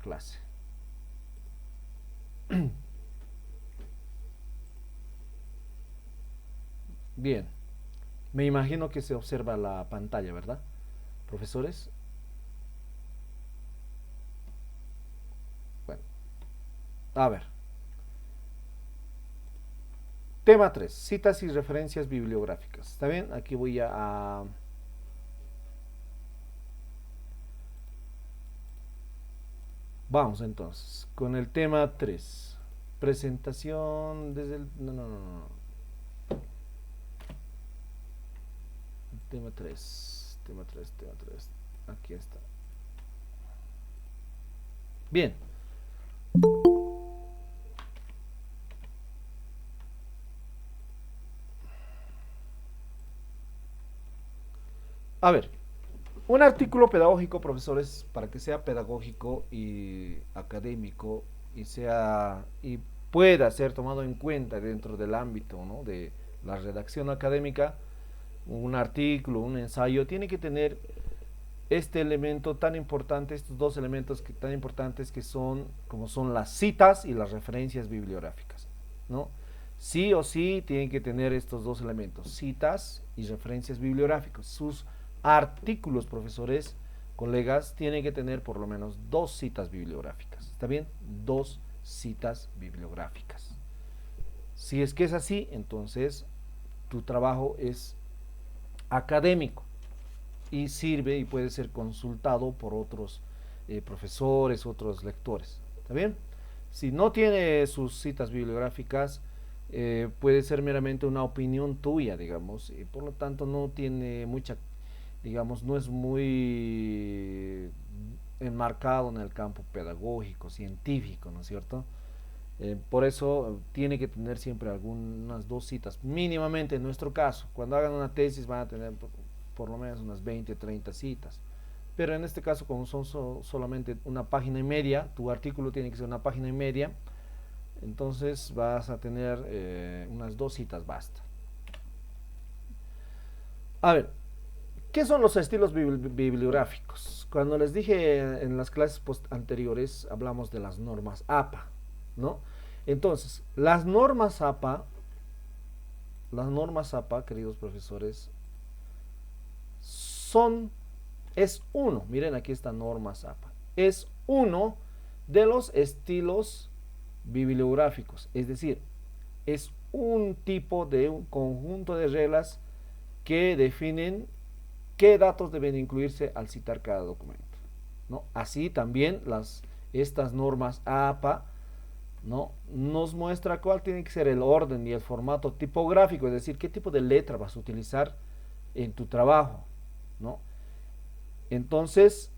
clase. Bien, me imagino que se observa la pantalla, ¿verdad, profesores? Bueno, a ver. Tema 3, citas y referencias bibliográficas. ¿Está bien? Aquí voy a vamos entonces con el tema 3. Presentación desde el... No, no, no, no. Tema 3. Tema 3, tema 3. Aquí está. Bien. A ver, un artículo pedagógico, profesores, para que sea pedagógico y académico y sea y pueda ser tomado en cuenta dentro del ámbito, ¿no?, de la redacción académica, un artículo, un ensayo, tiene que tener este elemento tan importante, estos dos elementos que, tan importantes que son, como son las citas y las referencias bibliográficas, ¿no? Sí o sí tienen que tener estos dos elementos, citas y referencias bibliográficas. Sus artículos, profesores, colegas, tienen que tener por lo menos dos citas bibliográficas. ¿Está bien? Dos citas bibliográficas. Si es que es así, entonces tu trabajo es académico y sirve y puede ser consultado por otros profesores, otros lectores. ¿Está bien? Si no tiene sus citas bibliográficas, puede ser meramente una opinión tuya, digamos, y por lo tanto no tiene mucha, digamos, no es muy enmarcado en el campo pedagógico, científico, ¿no es cierto? Por eso tiene que tener siempre algunas dos citas, mínimamente en nuestro caso. Cuando hagan una tesis van a tener por lo menos unas 20, 30 citas. Pero en este caso, como son solamente una página y media, tu artículo tiene que ser una página y media, entonces vas a tener unas dos citas, basta. A ver, ¿qué son los estilos bibliográficos? Cuando les dije en las clases anteriores, hablamos de las normas APA, ¿no? Entonces, las normas APA, queridos profesores, son, es uno, miren aquí está normas APA, es uno de los estilos bibliográficos, es decir, es un tipo de un conjunto de reglas que definen qué datos deben incluirse al citar cada documento, ¿no? Así también estas normas APA, ¿no?, nos muestra cuál tiene que ser el orden y el formato tipográfico, es decir, qué tipo de letra vas a utilizar en tu trabajo, ¿no? Entonces,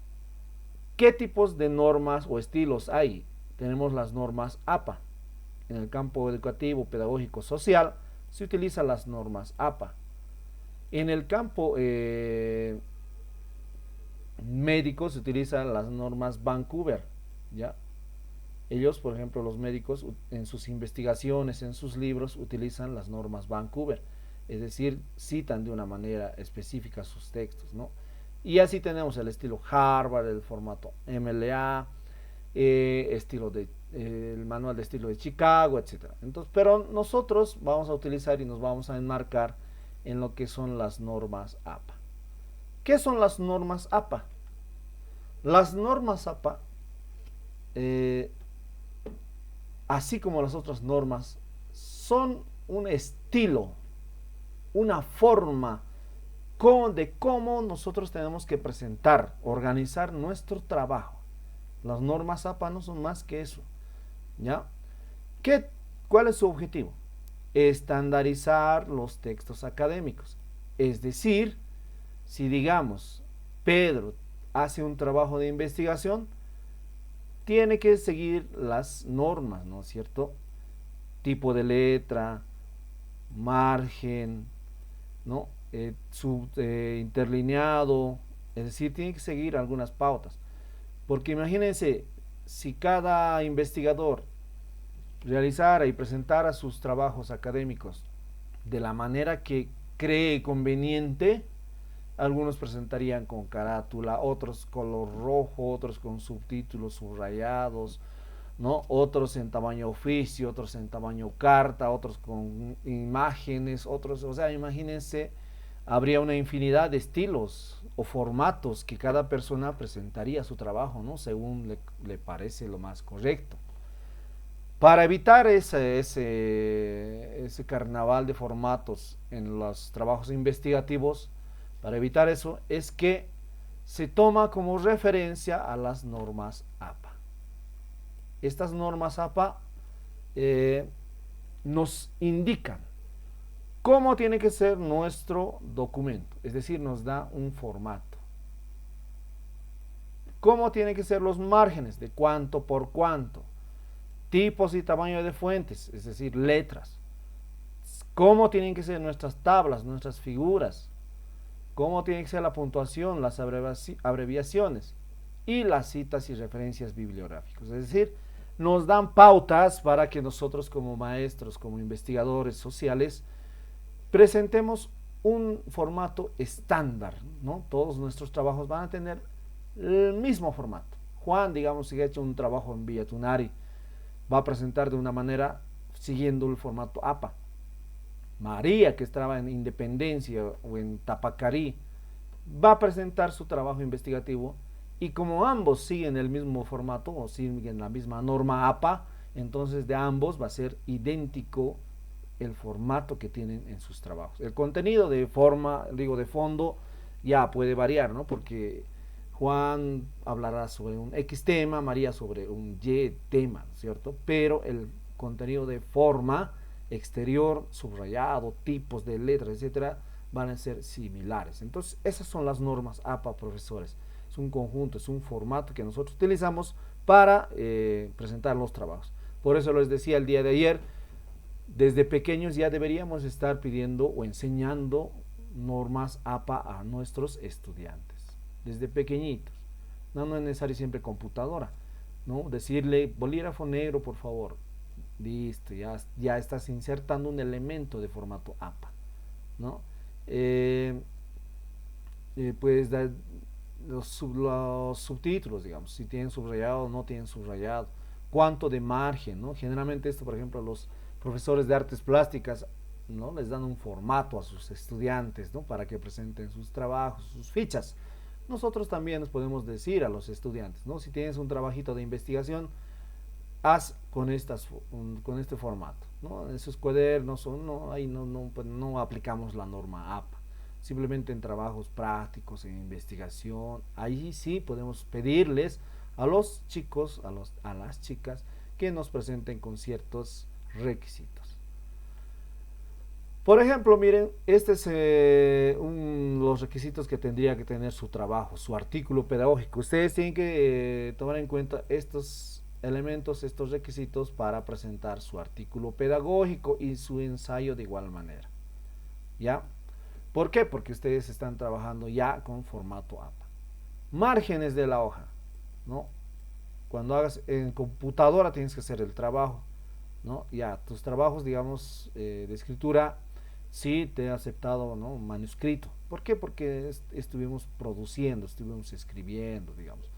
¿qué tipos de normas o estilos hay? Tenemos las normas APA. En el campo educativo, pedagógico, social, se utilizan las normas APA. En el campo médico se utilizan las normas Vancouver, ¿ya? Ellos, por ejemplo, los médicos, en sus investigaciones, en sus libros, utilizan las normas Vancouver, es decir, citan de una manera específica sus textos, ¿no? Y así tenemos el estilo Harvard, el formato MLA, el manual de estilo de Chicago, etcétera. Entonces, pero nosotros vamos a utilizar y nos vamos a enmarcar en lo que son las normas APA. ¿Qué son las normas APA? Las normas APA, eh, así como las otras normas, son un estilo, una forma de cómo nosotros tenemos que presentar, organizar nuestro trabajo. Las normas APA no son más que eso, ¿ya? ¿Cuál es su objetivo? Estandarizar los textos académicos. Es decir, si digamos, Pedro hace un trabajo de investigación, tiene que seguir las normas, ¿no es cierto? Tipo de letra, margen, ¿no? Interlineado, es decir, tiene que seguir algunas pautas. Porque imagínense, si cada investigador realizara y presentara sus trabajos académicos de la manera que cree conveniente, Algunos presentarían con carátula, otros color rojo, otros con subtítulos subrayados, ¿no? Otros en tamaño oficio, otros en tamaño carta, otros con imágenes, otros, o sea, imagínense, habría una infinidad de estilos o formatos que cada persona presentaría su trabajo, ¿no? Según le parece lo más correcto. Para evitar ese carnaval de formatos en los trabajos investigativos, para evitar eso, es que se toma como referencia a las normas APA. Estas normas APA eh, nos indican cómo tiene que ser nuestro documento, es decir, nos da un formato. Cómo tienen que ser los márgenes, de cuánto por cuánto, tipos y tamaño de fuentes, es decir, letras. Cómo tienen que ser nuestras tablas, nuestras figuras, cómo tiene que ser la puntuación, las abreviaciones y las citas y referencias bibliográficas. Es decir, nos dan pautas para que nosotros como maestros, como investigadores sociales, presentemos un formato estándar, ¿no? Todos nuestros trabajos van a tener el mismo formato. Juan, digamos, si ha hecho un trabajo en Villatunari, va a presentar de una manera siguiendo el formato APA. María, que estaba en Independencia o en Tapacarí, va a presentar su trabajo investigativo y como ambos siguen el mismo formato o siguen la misma norma APA, entonces de ambos va a ser idéntico el formato que tienen en sus trabajos. El contenido de forma, digo, de fondo, ya puede variar, ¿no? Porque Juan hablará sobre un X tema, María sobre un Y tema, ¿cierto? Pero el contenido de forma, exterior, subrayado, tipos de letras, etcétera, van a ser similares. Entonces, esas son las normas APA, profesores. Es un conjunto, es un formato que nosotros utilizamos para presentar los trabajos. Por eso les decía el día de ayer, desde pequeños ya deberíamos estar pidiendo o enseñando normas APA a nuestros estudiantes, desde pequeñitos. No, no es necesario siempre computadora, ¿no? Decirle bolígrafo negro, por favor. Listo, ya estás insertando un elemento de formato APA, ¿no? Eh, Puedes dar los subtítulos, digamos, si tienen subrayado o no tienen subrayado, cuánto de margen, ¿no? Generalmente esto, por ejemplo, los profesores de artes plásticas, ¿no? Les dan un formato a sus estudiantes, ¿no? Para que presenten sus trabajos, sus fichas. Nosotros también les podemos decir a los estudiantes, ¿no? Si tienes un trabajito de investigación, haz con este formato, ¿no? En esos cuadernos, no, ahí pues no aplicamos la norma APA. Simplemente en trabajos prácticos, en investigación, ahí sí podemos pedirles a los chicos, a las chicas, que nos presenten con ciertos requisitos. Por ejemplo, miren, este es los requisitos que tendría que tener su trabajo, su artículo pedagógico. Ustedes tienen que tomar en cuenta estos elementos, estos requisitos para presentar su artículo pedagógico y su ensayo de igual manera. ¿Ya? ¿Por qué? Porque ustedes están trabajando ya con formato APA. Márgenes de la hoja, ¿no? Cuando hagas en computadora tienes que hacer el trabajo, ¿no? Ya, tus trabajos, digamos, de escritura, sí te he aceptado, ¿no? Un manuscrito. ¿Por qué? Porque estuvimos produciendo, estuvimos escribiendo, digamos.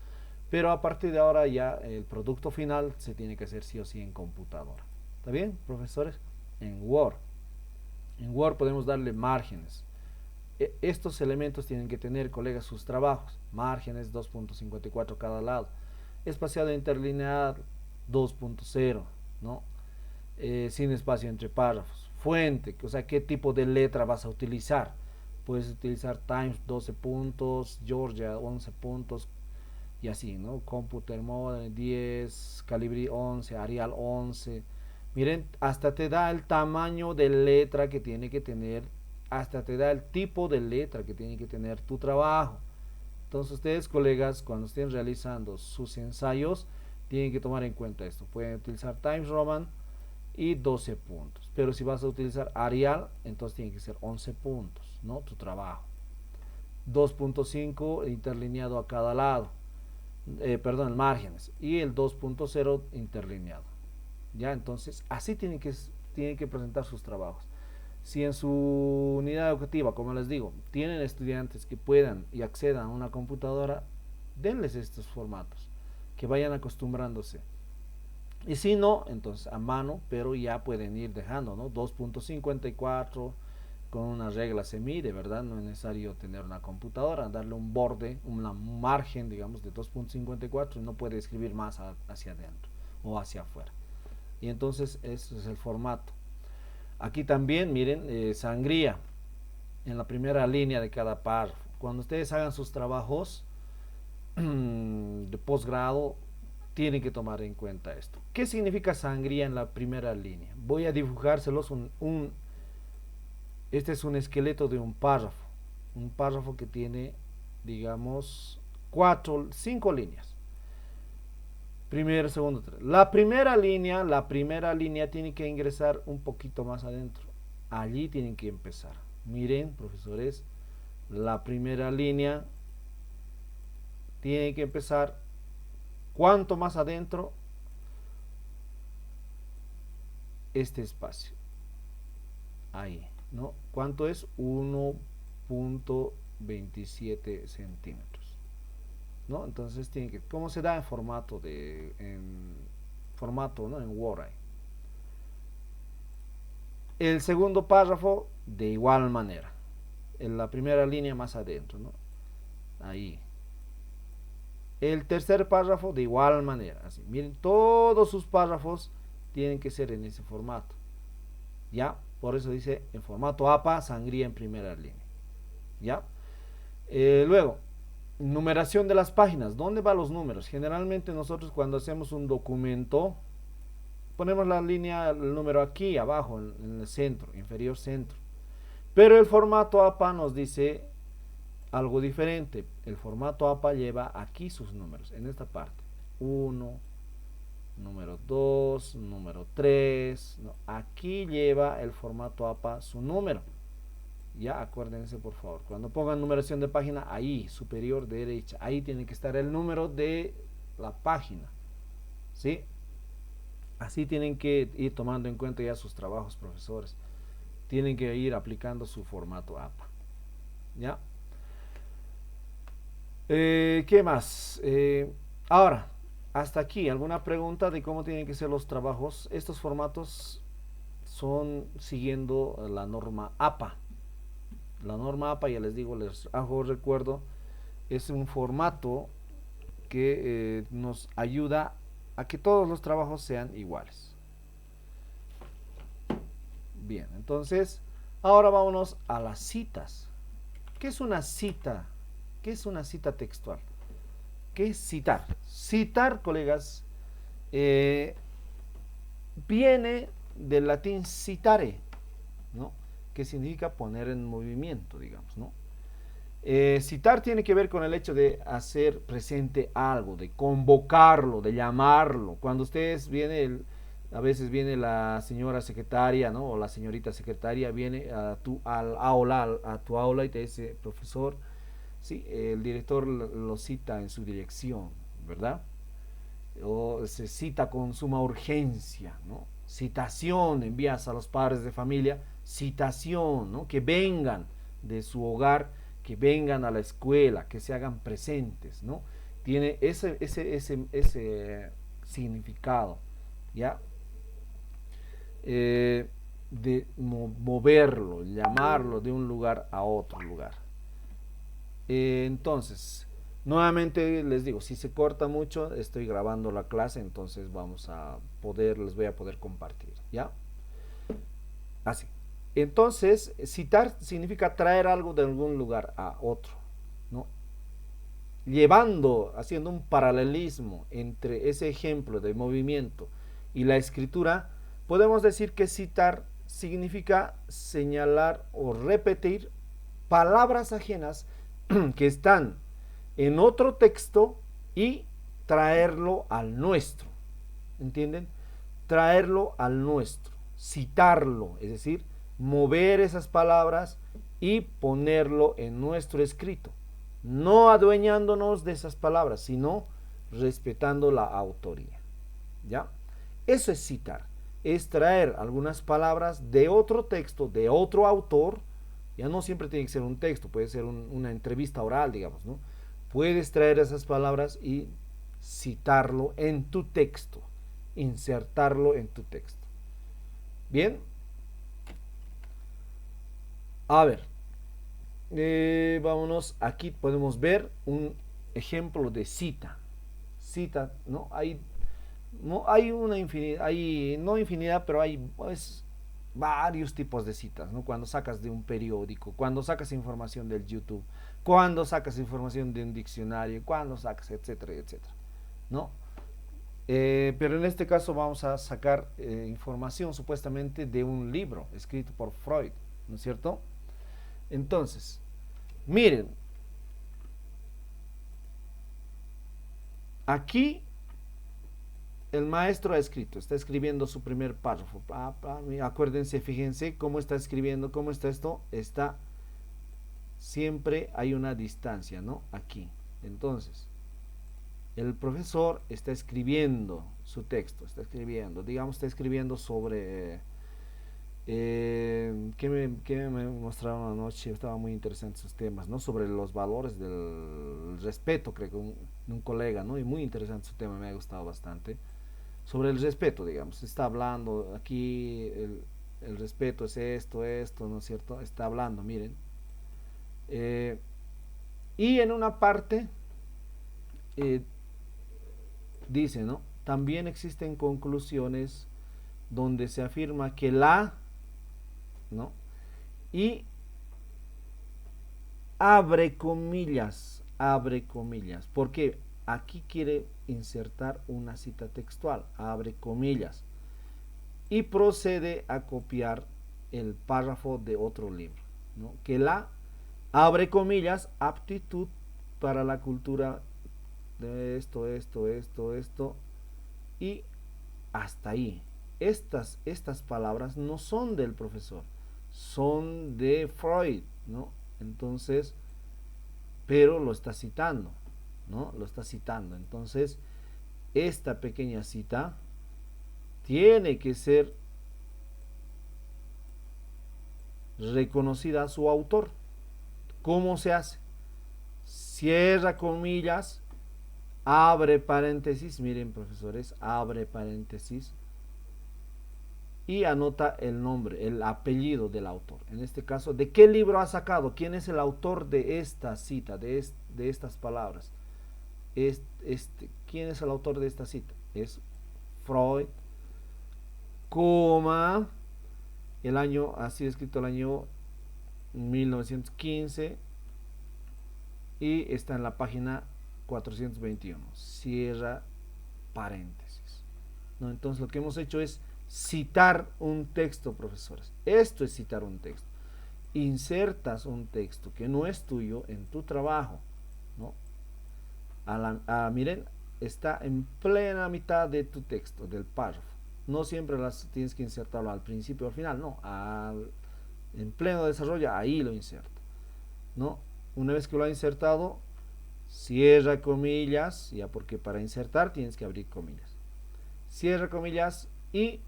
Pero a partir de ahora ya el producto final se tiene que hacer sí o sí en computadora. ¿Está bien, profesores? En Word. En Word podemos darle márgenes. Estos elementos tienen que tener, colegas, sus trabajos. Márgenes 2.54 cada lado. Espaciado interlineal 2.0, ¿no? Sin espacio entre párrafos. Fuente, o sea, qué tipo de letra vas a utilizar. Puedes utilizar Times 12 puntos, Georgia 11 puntos y así, ¿no? Computer Modern 10, Calibri 11, Arial 11. Miren, hasta te da el tamaño de letra que tiene que tener, hasta te da el tipo de letra que tiene que tener tu trabajo. Entonces ustedes, colegas, cuando estén realizando sus ensayos, tienen que tomar en cuenta esto. Pueden utilizar Times Roman y 12 puntos. Pero si vas a utilizar Arial, entonces tiene que ser 11 puntos, ¿no? Tu trabajo. 2.5 interlineado a cada lado. Perdón, márgenes. Y el 2.0 interlineado. Ya, entonces, así tienen que presentar sus trabajos. Si en su unidad educativa, como les digo, tienen estudiantes que puedan y accedan a una computadora, denles estos formatos, que vayan acostumbrándose. Y si no, entonces a mano, pero ya pueden ir dejando, ¿no? 2.54 con una regla se mide, ¿verdad? No es necesario tener una computadora, darle un borde, un margen, digamos, de 2.54 y no puede escribir más hacia adentro o hacia afuera. Y entonces ese es el formato. Aquí también, miren, sangría en la primera línea de cada párrafo. Cuando ustedes hagan sus trabajos de posgrado, tienen que tomar en cuenta esto. ¿Qué significa sangría en la primera línea? Voy a dibujárselos este es un esqueleto de un párrafo que tiene, digamos, 5 líneas. Primero, segundo, tercero. La primera línea tiene que ingresar un poquito más adentro. Allí tienen que empezar. Miren, profesores, la primera línea tiene que empezar. ¿Cuánto más adentro? Este espacio. Ahí, ¿no? ¿Cuánto es? 1.27 centímetros, ¿no? Entonces tiene que, ¿cómo se da en formato ¿no? En Word. El segundo párrafo, de igual manera. En la primera línea más adentro, ¿no? Ahí. El tercer párrafo, de igual manera. Así. Miren, todos sus párrafos tienen que ser en ese formato. ¿Ya? Por eso dice en formato APA, sangría en primera línea. ¿Ya? Luego, numeración de las páginas. ¿Dónde van los números? Generalmente nosotros cuando hacemos un documento, ponemos la línea, el número aquí abajo, en el centro, inferior centro. Pero el formato APA nos dice algo diferente. El formato APA lleva aquí sus números, en esta parte. 1, número 2, número 3. No, aquí lleva el formato APA su número. Ya, acuérdense por favor. Cuando pongan numeración de página, ahí, superior derecha, ahí tiene que estar el número de la página. ¿Sí? Así tienen que ir tomando en cuenta ya sus trabajos, profesores. Tienen que ir aplicando su formato APA. ¿Ya? ¿Qué más? Ahora, hasta aquí, ¿alguna pregunta de cómo tienen que ser los trabajos? Estos formatos son siguiendo la norma APA. La norma APA, ya les digo, les hago recuerdo, es un formato que nos ayuda a que todos los trabajos sean iguales. Bien, entonces, ahora vámonos a las citas. ¿Qué es una cita? ¿Qué es una cita textual? ¿Qué es citar? Citar, colegas, viene del latín citare, ¿no? Que significa poner en movimiento, digamos, ¿no? Citar tiene que ver con el hecho de hacer presente algo, de convocarlo, de llamarlo. Cuando ustedes a veces viene la señora secretaria, ¿no? O la señorita secretaria viene a tu aula y te dice, profesor, sí, el director lo cita en su dirección, ¿verdad? O se cita con suma urgencia, ¿no? Citación, envías a los padres de familia, citación, ¿no? Que vengan de su hogar, que vengan a la escuela, que se hagan presentes, ¿no? Tiene ese significado, ¿ya? De moverlo, llamarlo de un lugar a otro lugar. Entonces, nuevamente les digo, si se corta mucho, estoy grabando la clase, entonces les voy a poder compartir, ¿ya? Así. Entonces, citar significa traer algo de algún lugar a otro, ¿no? Haciendo un paralelismo entre ese ejemplo de movimiento y la escritura, podemos decir que citar significa señalar o repetir palabras ajenas que están en otro texto y traerlo al nuestro. ¿Entienden? Traerlo al nuestro, citarlo, es decir, mover esas palabras y ponerlo en nuestro escrito, no adueñándonos de esas palabras, sino respetando la autoría. ¿Ya? Eso es citar. extraer algunas palabras de otro texto, de otro autor. Ya no siempre tiene que ser un texto, puede ser una entrevista oral, digamos, ¿no? Puedes traer esas palabras y citarlo en tu texto, insertarlo en tu texto. Bien, a ver, vámonos, aquí podemos ver un ejemplo de cita. Cita, ¿no? Hay una infinidad, hay, no infinidad, pero hay pues, varios tipos de citas, ¿no? Cuando sacas de un periódico, cuando sacas información del YouTube, cuando sacas información de un diccionario, cuando sacas, etcétera, etcétera, ¿no? Pero en este caso vamos a sacar información supuestamente de un libro escrito por Freud, ¿no es cierto? Entonces, miren, aquí el maestro ha escrito, está escribiendo su primer párrafo. Acuérdense, fíjense cómo está escribiendo, cómo está esto. Está, siempre hay una distancia, ¿no? Aquí. Entonces, el profesor está escribiendo su texto, está escribiendo, digamos, está escribiendo sobre... ¿qué me mostraron anoche? Estaba muy interesante sus temas, ¿no? Sobre los valores del respeto, creo que un colega, ¿no? Y muy interesante su tema, me ha gustado bastante sobre el respeto, digamos. Está hablando aquí, el respeto es esto, ¿no es cierto? Está hablando, miren. Eh, y en una parte eh, dice, ¿no? También existen conclusiones donde se afirma que ¿no? Y abre comillas, porque aquí quiere insertar una cita textual, abre comillas, y procede a copiar el párrafo de otro libro, ¿no? Que abre comillas, aptitud para la cultura de esto, y hasta ahí. Estas palabras no son del profesor, son de Freud, ¿no? Entonces, pero lo está citando, ¿no? Lo está citando. Entonces, esta pequeña cita tiene que ser reconocida a su autor. ¿Cómo se hace? Cierra comillas, abre paréntesis, miren profesores, abre paréntesis y anota el nombre, el apellido del autor. En este caso, ¿de qué libro ha sacado? ¿Quién es el autor de esta cita, de estas palabras? ¿Quién es el autor de esta cita? Es Freud, coma, el año, así escrito el año 1915 y está en la página 421. Cierra paréntesis. ¿No? Entonces lo que hemos hecho es citar un texto, profesores. Esto es citar un texto. Insertas un texto que no es tuyo en tu trabajo, ¿no? Miren, está en plena mitad de tu texto, del párrafo. No siempre las tienes que insertarlo al principio o al final, no. En pleno desarrollo, ahí lo inserto, ¿no? Una vez que lo ha insertado, cierra comillas, ya porque para insertar tienes que abrir comillas. Cierra comillas y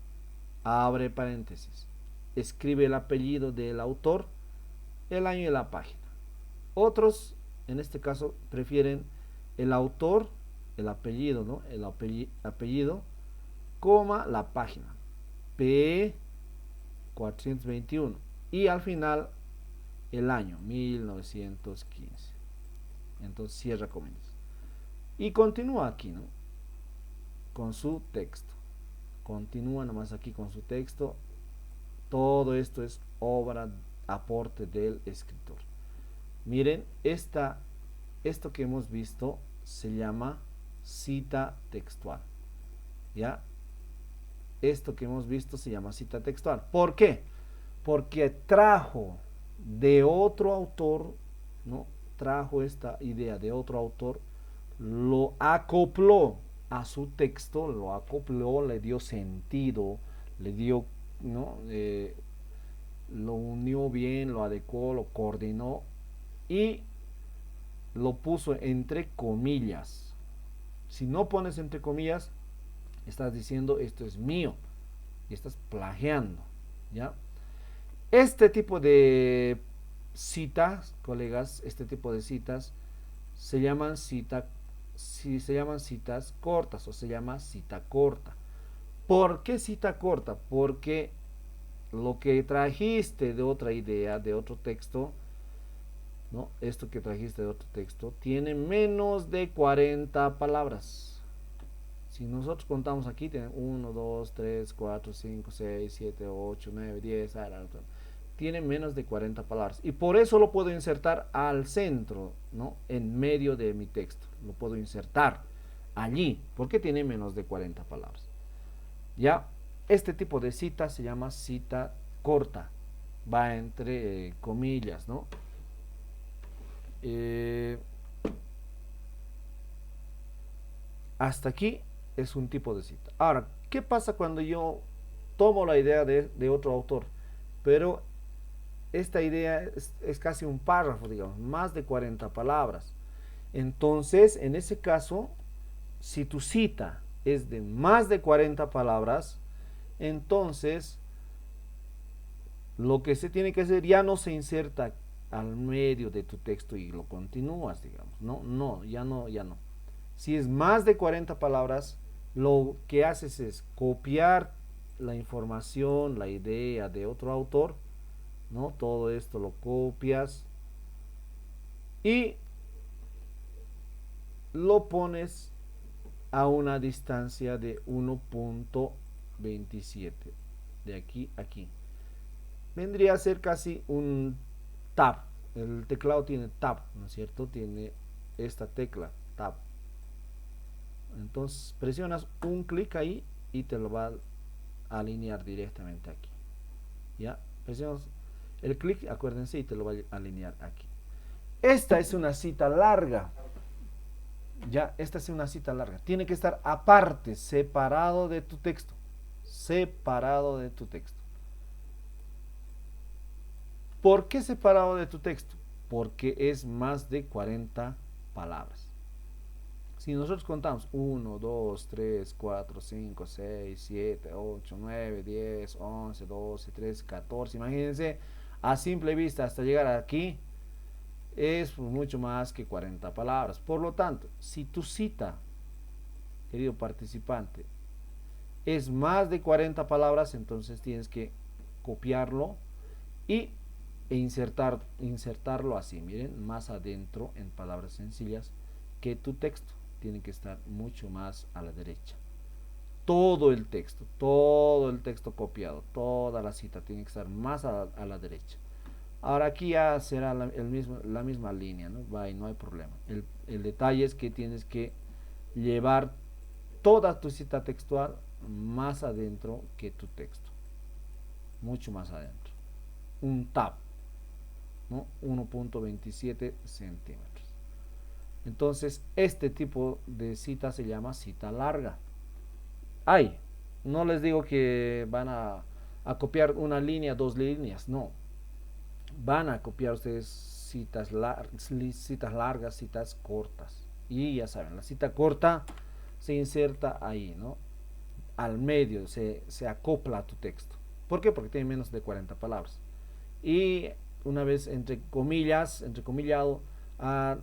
abre paréntesis. Escribe el apellido del autor, el año y la página. Otros, en este caso, prefieren el autor, el apellido, ¿no? El apellido, coma, la página. P 421. Y al final, el año 1915. Entonces cierra comillas. Y continúa aquí, ¿no? Con su texto. Continúa nomás aquí con su texto. Todo esto es obra, aporte del escritor. Miren, esto que hemos visto se llama cita textual. ¿Ya? Esto que hemos visto se llama cita textual. ¿Por qué? Porque trajo de otro autor, ¿no? Trajo esta idea de otro autor, lo acopló a su texto, lo acopló, le dio sentido, le dio, ¿no? Lo unió bien, lo adecuó, lo coordinó y lo puso entre comillas. Si no pones entre comillas, estás diciendo esto es mío, y estás plagiando, ¿ya? Este tipo de citas, colegas, este tipo de citas se llaman si se llaman citas cortas o se llama cita corta. ¿Por qué cita corta? Porque lo que trajiste de otra idea, de otro texto, ¿no? Esto que trajiste de otro texto tiene menos de 40 palabras. Si nosotros contamos aquí, tiene 1, 2, 3, 4, 5, 6, 7, 8, 9, 10, tiene menos de 40 palabras. Y por eso lo puedo insertar al centro, ¿no? En medio de mi texto. Lo puedo insertar allí, porque tiene menos de 40 palabras. Ya, este tipo de cita se llama cita corta. Va entre comillas, ¿no? Eh, Hasta aquí es un tipo de cita. Ahora, ¿qué pasa cuando yo tomo la idea de otro autor? Pero esta idea es casi un párrafo, digamos, más de 40 palabras. Entonces, en ese caso, si tu cita es de más de 40 palabras, entonces lo que se tiene que hacer ya no se inserta al medio de tu texto y lo continúas, digamos. No, no, ya no, ya no. Si es más de 40 palabras, lo que haces es copiar la información, la idea de otro autor, ¿no? Todo esto lo copias y lo pones a una distancia de 1.27 de aquí a aquí. Vendría a ser casi un tab. El teclado tiene tab, ¿no es cierto? Tiene esta tecla, tab. Entonces presionas un clic ahí y te lo va a alinear directamente aquí. Ya, presionas el clic, acuérdense, y te lo va a alinear aquí. Esta es una cita larga. Ya, esta es una cita larga. Tiene que estar aparte, separado de tu texto. Separado de tu texto. ¿Por qué separado de tu texto? Porque es más de 40 palabras. Si nosotros contamos 1, 2, 3, 4, 5, 6, 7, 8, 9, 10, 11, 12, 13, 14, imagínense, a simple vista hasta llegar aquí es mucho más que 40 palabras. Por lo tanto, si tu cita, querido participante, es más de 40 palabras, entonces tienes que copiarlo y insertarlo así, miren, más adentro en palabras sencillas que tu texto. Tiene que estar mucho más a la derecha. Todo el texto copiado, toda la cita tiene que estar más a la derecha. Ahora aquí ya será la misma línea, ¿no? Va y no hay problema. El detalle es que tienes que llevar toda tu cita textual más adentro que tu texto. Mucho más adentro. Un tab, ¿no? 1.27 centímetros. Entonces, este tipo de cita se llama cita larga. No les digo que van a copiar una línea, dos líneas, no. Van a copiar ustedes citas largas, citas cortas. Y ya saben, la cita corta se inserta ahí, ¿no? Al medio, se acopla a tu texto. ¿Por qué? Porque tiene menos de 40 palabras. Y una vez entre comillas, entrecomillado,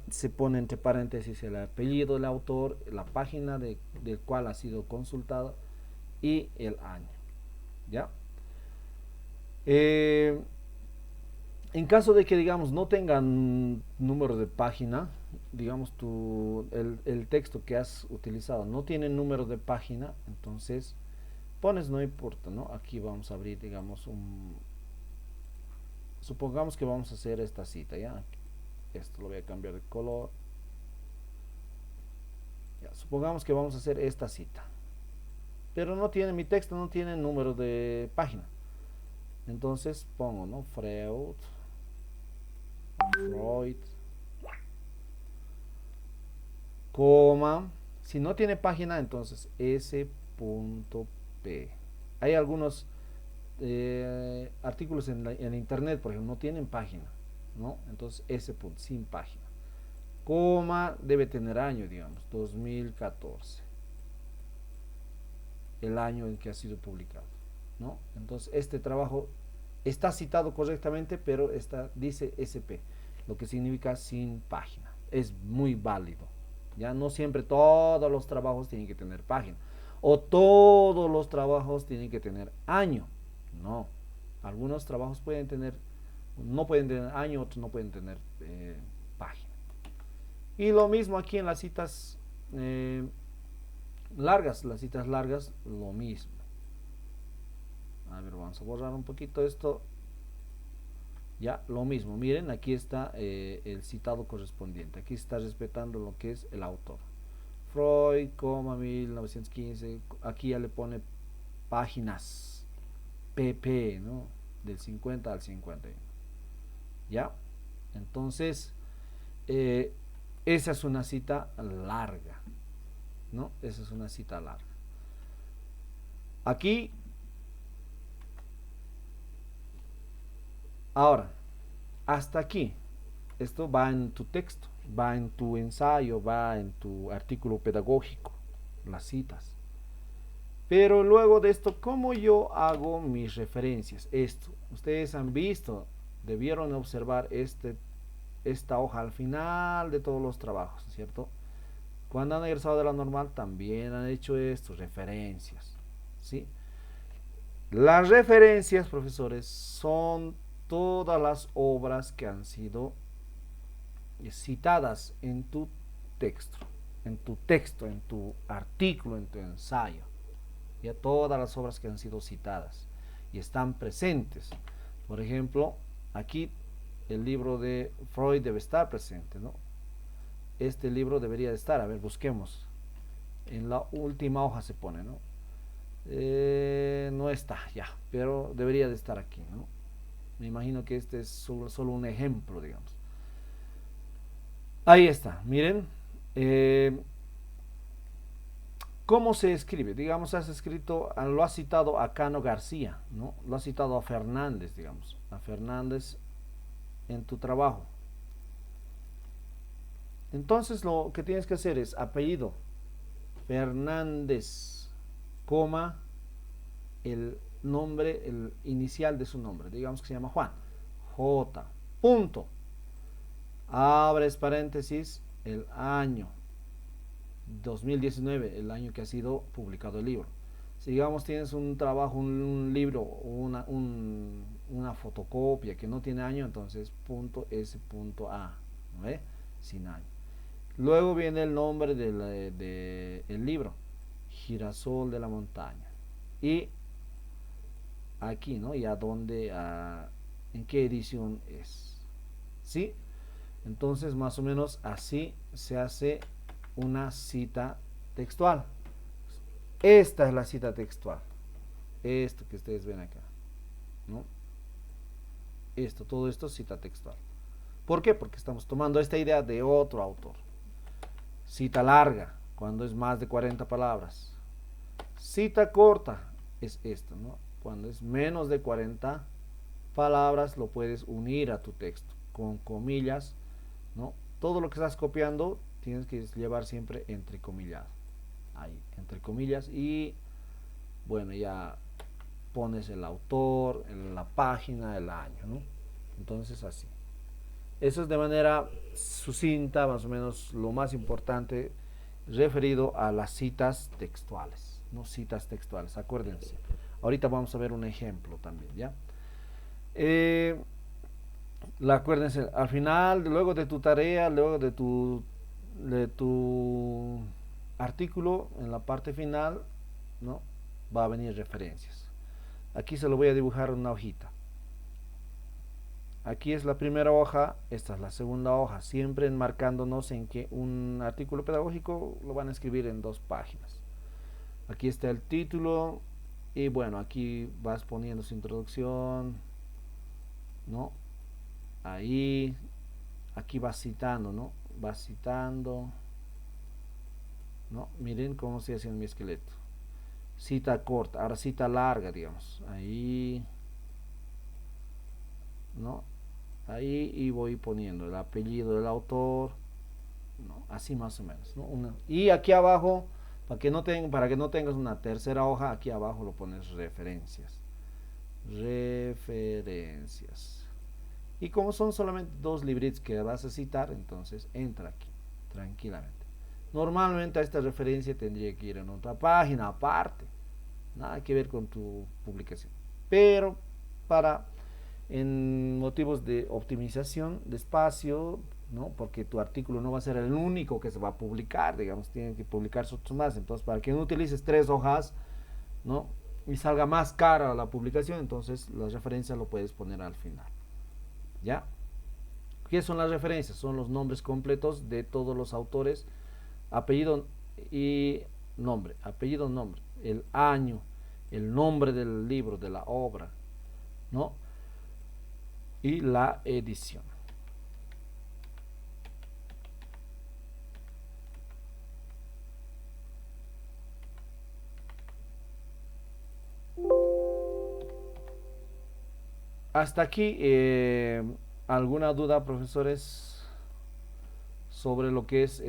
se pone entre paréntesis el apellido del autor, la página del cual ha sido consultado y el año. ¿Ya? En caso de que, digamos, no tengan número de página, digamos, el texto que has utilizado no tiene número de página, entonces pones no importa, ¿no? Aquí vamos a abrir, digamos, supongamos que vamos a hacer esta cita, ¿ya? Esto lo voy a cambiar de color. Ya, supongamos que vamos a hacer esta cita. Pero no tiene, mi texto no tiene número de página. Entonces pongo, ¿no? Freud, coma. Si no tiene página, entonces s.p. Hay algunos artículos en internet, por ejemplo, no tienen página, ¿no? Entonces s. Sin página. Coma, debe tener año, digamos, 2014. El año en que ha sido publicado. ¿no? Entonces, este trabajo está citado correctamente, pero dice SP, lo que significa sin página. Es muy válido. Ya no siempre todos los trabajos tienen que tener página. O todos los trabajos tienen que tener año. No. Algunos trabajos no pueden tener año, otros no pueden tener página. Y lo mismo aquí en las citas las citas largas, lo mismo. A ver, vamos a borrar un poquito esto. Ya, lo mismo. Miren, aquí está el citado correspondiente. Aquí está respetando lo que es el autor. Freud, 1915. Aquí ya le pone páginas. PP, ¿no? Del 50 al 51. ¿Ya? Entonces, esa es una cita larga, ¿no? Esa es una cita larga. Aquí, ahora, hasta aquí, esto va en tu texto, va en tu ensayo, va en tu artículo pedagógico, las citas. Pero luego de esto, ¿cómo yo hago mis referencias? Esto, ustedes han visto, debieron observar esta hoja al final de todos los trabajos, ¿cierto? Cuando han egresado de la normal también han hecho esto, referencias, ¿sí? Las referencias, profesores, son todas las obras que han sido citadas en tu artículo, en tu ensayo. Ya todas las obras que han sido citadas y están presentes. Por ejemplo, aquí el libro de Freud debe estar presente, ¿no? Este libro debería de estar, a ver, busquemos. En la última hoja se pone, ¿no? No está ya, pero debería de estar aquí, ¿no? Me imagino que este es solo un ejemplo, digamos. Ahí está, miren. ¿Cómo se escribe? Digamos, lo has citado a Cano García, ¿no? Lo has citado a Fernández, digamos, a Fernández en tu trabajo. Entonces lo que tienes que hacer es apellido Fernández, coma, el nombre, el inicial de su nombre, digamos que se llama Juan, J, punto, abres paréntesis, el año 2019, el año que ha sido publicado el libro. Si digamos tienes un trabajo, un libro, una fotocopia que no tiene año, entonces punto S punto A, ¿no ve? Sin año. Luego viene el nombre del libro, Girasol de la Montaña. Y aquí, ¿no? Y a dónde, en qué edición es. ¿Sí? Entonces, más o menos así se hace una cita textual. Esta es la cita textual. Esto que ustedes ven acá, ¿no? Todo esto es cita textual. ¿Por qué? Porque estamos tomando esta idea de otro autor. Cita larga, cuando es más de 40 palabras. Cita corta es esto, ¿no? Cuando es menos de 40 palabras lo puedes unir a tu texto con comillas, ¿no? Todo lo que estás copiando tienes que llevar siempre entre comillas. Ahí, entre comillas, y bueno, ya pones el autor, la página, el año, ¿no? Entonces así. Eso es de manera sucinta, más o menos lo más importante referido a las citas textuales, no citas textuales, acuérdense. Ahorita vamos a ver un ejemplo también, ¿ya? Acuérdense, al final, luego de tu tarea, luego de tu artículo, en la parte final, ¿no? Va a venir referencias. Aquí se lo voy a dibujar en una hojita. Aquí es la primera hoja, esta es la segunda hoja, siempre enmarcándonos en que un artículo pedagógico lo van a escribir en 2 páginas. Aquí está el título y bueno, aquí vas poniendo su introducción, ¿no? Ahí, aquí vas citando, ¿no? Vas citando, ¿no? Miren cómo estoy haciendo mi esqueleto. Cita corta, ahora cita larga, digamos. Ahí, ¿no? Ahí y voy poniendo el apellido del autor, ¿no? Así más o menos, ¿no? Y aquí abajo, para que no tengas una tercera hoja, aquí abajo lo pones referencias. referencias. Y como son solamente dos libritos que vas a citar, entonces entra aquí, tranquilamente. Normalmente a esta referencia tendría que ir en otra página aparte, nada que ver con tu publicación. Pero para en motivos de optimización de espacio, ¿no? Porque tu artículo no va a ser el único que se va a publicar, digamos, tienen que publicarse otros más. Entonces, para que no utilices tres hojas, ¿no? Y salga más cara la publicación, entonces las referencias lo puedes poner al final. ¿Ya? ¿Qué son las referencias? Son los nombres completos de todos los autores, apellido y nombre, apellido, nombre, el año, el nombre del libro, de la obra, ¿no? Y la edición. Hasta aquí, ¿alguna duda, profesores, sobre lo que es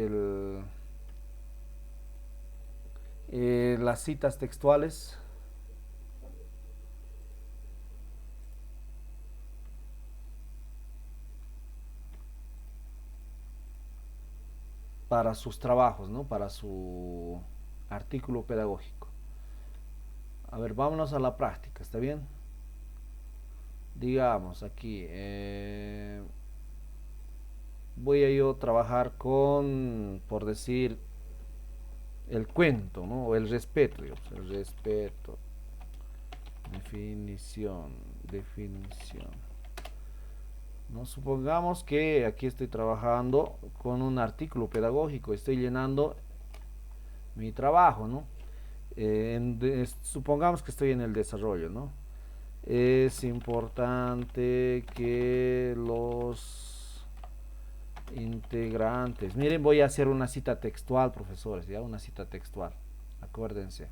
las citas textuales para sus trabajos, ¿no? Para su artículo pedagógico? A ver, vámonos a la práctica, ¿está bien? Digamos aquí, voy a yo trabajar con, por decir, el cuento, ¿no? O el respeto, digamos, el respeto. Definición, definición. ¿No? Supongamos que aquí estoy trabajando con un artículo pedagógico, estoy llenando mi trabajo, ¿no? Supongamos que estoy en el desarrollo, ¿no? Es importante que los integrantes, miren, voy a hacer una cita textual, profesores, ya una cita textual, acuérdense,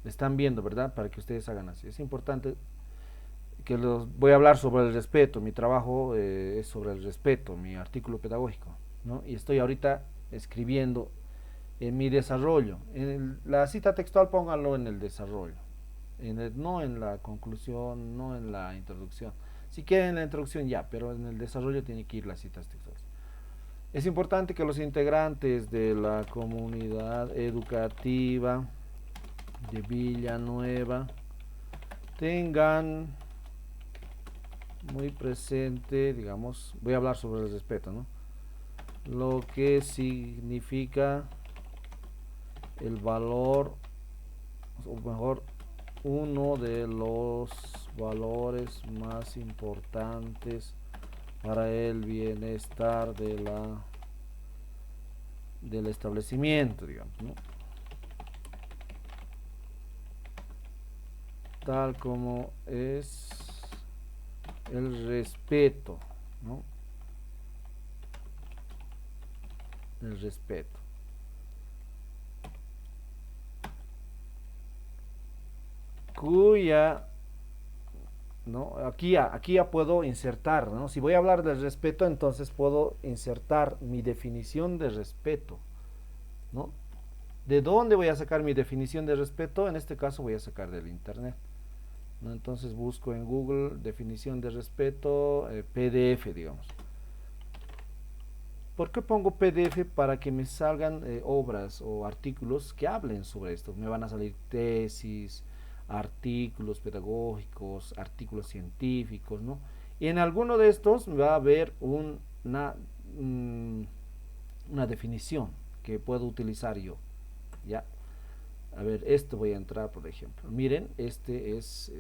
están viendo, ¿verdad? Para que ustedes hagan así. Es importante que voy a hablar sobre el respeto, mi trabajo es sobre el respeto, mi artículo pedagógico, ¿no? Y estoy ahorita escribiendo en mi desarrollo. La cita textual pónganlo en el desarrollo, no en la conclusión, no en la introducción. Si quieren en la introducción ya, pero en el desarrollo tiene que ir las citas textuales. Es importante que los integrantes de la comunidad educativa de Villanueva tengan muy presente, digamos, voy a hablar sobre el respeto, ¿no? Lo que significa el valor, o mejor, uno de los valores más importantes para el bienestar del establecimiento, digamos, ¿no? Tal como es el respeto, ¿no? El respeto. Cuya, ¿no? Aquí ya puedo insertar, ¿no? Si voy a hablar del respeto, entonces puedo insertar mi definición de respeto, ¿no? ¿De dónde voy a sacar mi definición de respeto? En este caso voy a sacar del internet, ¿no? Entonces busco en Google definición de respeto, PDF, digamos. ¿Por qué pongo PDF? Para que me salgan obras o artículos que hablen sobre esto. Me van a salir tesis, artículos pedagógicos, artículos científicos, ¿no? Y en alguno de estos va a haber mm, una definición que puedo utilizar yo, ¿ya? A ver, esto voy a entrar, por ejemplo. Miren, este es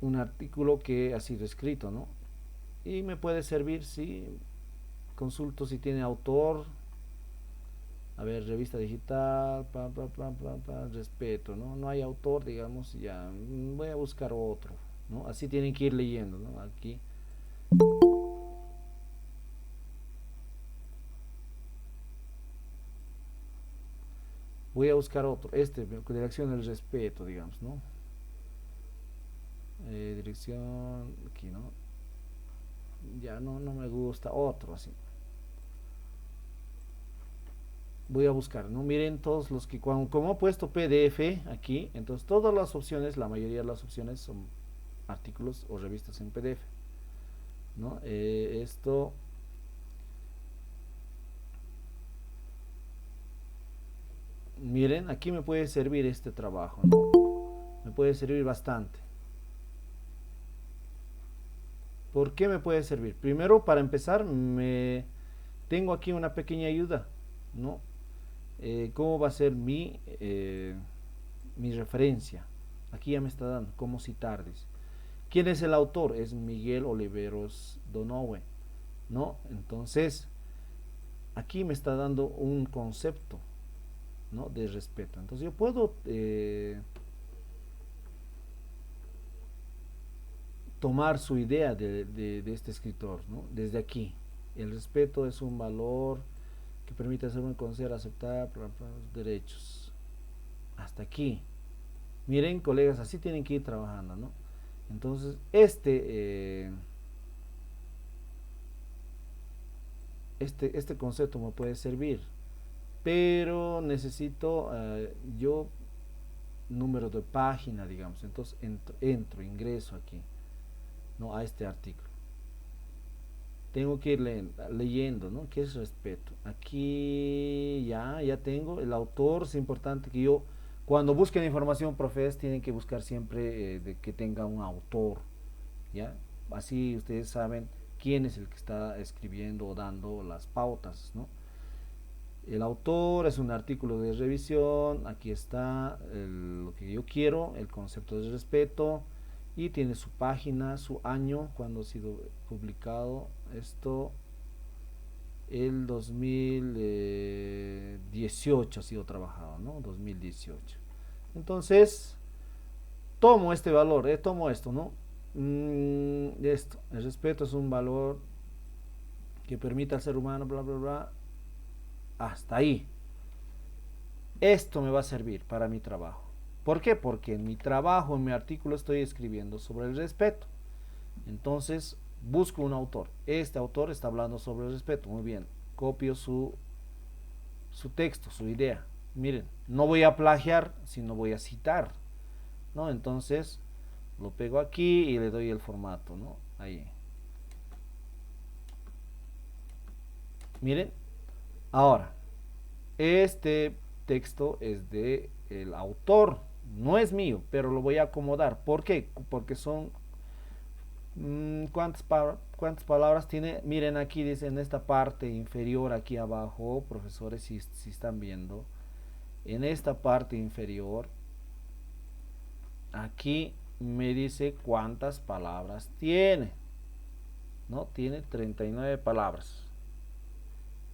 un artículo que ha sido escrito, ¿no? Y me puede servir si consulto si tiene autor. A ver, revista digital, respeto, ¿no? No hay autor, digamos, ya voy a buscar otro, ¿no? Así tienen que ir leyendo, ¿no? Aquí. Voy a buscar otro, dirección del respeto, digamos, ¿no? Dirección, aquí, ¿no? Ya no me gusta, otro así. voy a buscar, ¿no? Miren todos los que, como he puesto PDF aquí, entonces todas las opciones, la mayoría de las opciones son artículos o revistas en PDF, ¿no? Esto, miren, aquí me puede servir este trabajo, ¿no? Me puede servir bastante. ¿Por qué me puede servir? Primero, para empezar, tengo aquí una pequeña ayuda, ¿no? ¿Cómo va a ser mi referencia? Aquí ya me está dando cómo citar, dice. ¿Quién es el autor? Es Miguel Oliveros Donohue, ¿no? Entonces, aquí me está dando un concepto, ¿no? De respeto. Entonces, yo puedo tomar su idea de este escritor, ¿no? Desde aquí. El respeto es un valor que permite hacer un conceder, aceptar los derechos. Hasta aquí. Miren, colegas, así tienen que ir trabajando, ¿no? Entonces, este concepto me puede servir, pero necesito yo número de página, digamos. Entonces, ingreso aquí, ¿no? A este artículo. Tengo que ir leyendo, ¿no? ¿Qué es respeto? Aquí ya tengo el autor. Es importante que yo, cuando busquen información, profes, tienen que buscar siempre de que tenga un autor, ¿ya? Así ustedes saben quién es el que está escribiendo o dando las pautas, ¿no? El autor es un artículo de revisión. Aquí está lo que yo quiero, el concepto de respeto, y tiene su página, su año, cuando ha sido publicado. Esto, el 2018 ha sido trabajado, ¿no? 2018. Entonces, tomo este valor, tomo esto, ¿no? Esto, el respeto es un valor que permite al ser humano, bla, bla, bla. Hasta ahí. Esto me va a servir para mi trabajo. ¿Por qué? Porque en mi trabajo, en mi artículo, estoy escribiendo sobre el respeto. Entonces, busco un autor. Este autor está hablando sobre el respeto. Muy bien. Copio su texto, su idea. Miren, no voy a plagiar, sino voy a citar, ¿no? Entonces, lo pego aquí y le doy el formato, ¿no? Ahí. Miren. Ahora, este texto es de el autor, no es mío, pero lo voy a acomodar. ¿Por qué? Porque son ¿cuántas palabras tiene? Miren, aquí dice en esta parte inferior, aquí abajo, profesores, si están viendo, en esta parte inferior, aquí me dice cuántas palabras tiene, ¿no? Tiene 39 palabras.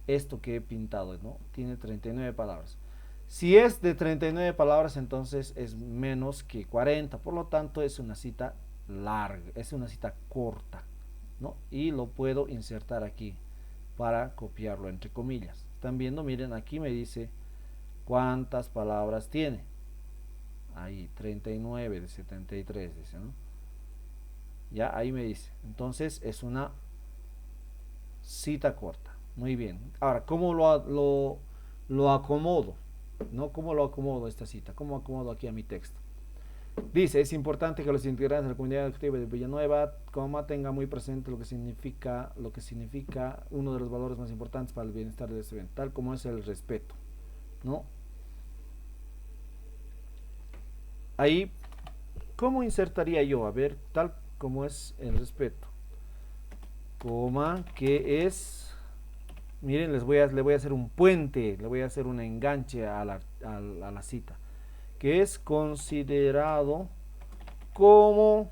Esto que he pintado, ¿no? Tiene 39 palabras. Si es de 39 palabras, entonces es menos que 40. Por lo tanto, es una cita larga, es una cita corta, ¿no? Y lo puedo insertar aquí para copiarlo entre comillas. ¿Están viendo? Miren, aquí me dice cuántas palabras tiene. Ahí, 39 de 73, dice, ¿no? Ya, ahí me dice. Entonces, es una cita corta. Muy bien. Ahora, ¿cómo lo acomodo? ¿No? ¿Cómo lo acomodo esta cita? ¿Cómo acomodo aquí a mi texto? Dice, es importante que los integrantes de la comunidad educativa de Villanueva, tengan muy presente lo que significa uno de los valores más importantes para el bienestar del estudiante, tal como es el respeto, ¿no? Ahí, ¿cómo insertaría yo? A ver, tal como es el respeto, coma, que es, miren, le voy a hacer un puente, le voy a hacer un enganche a la cita, que es considerado como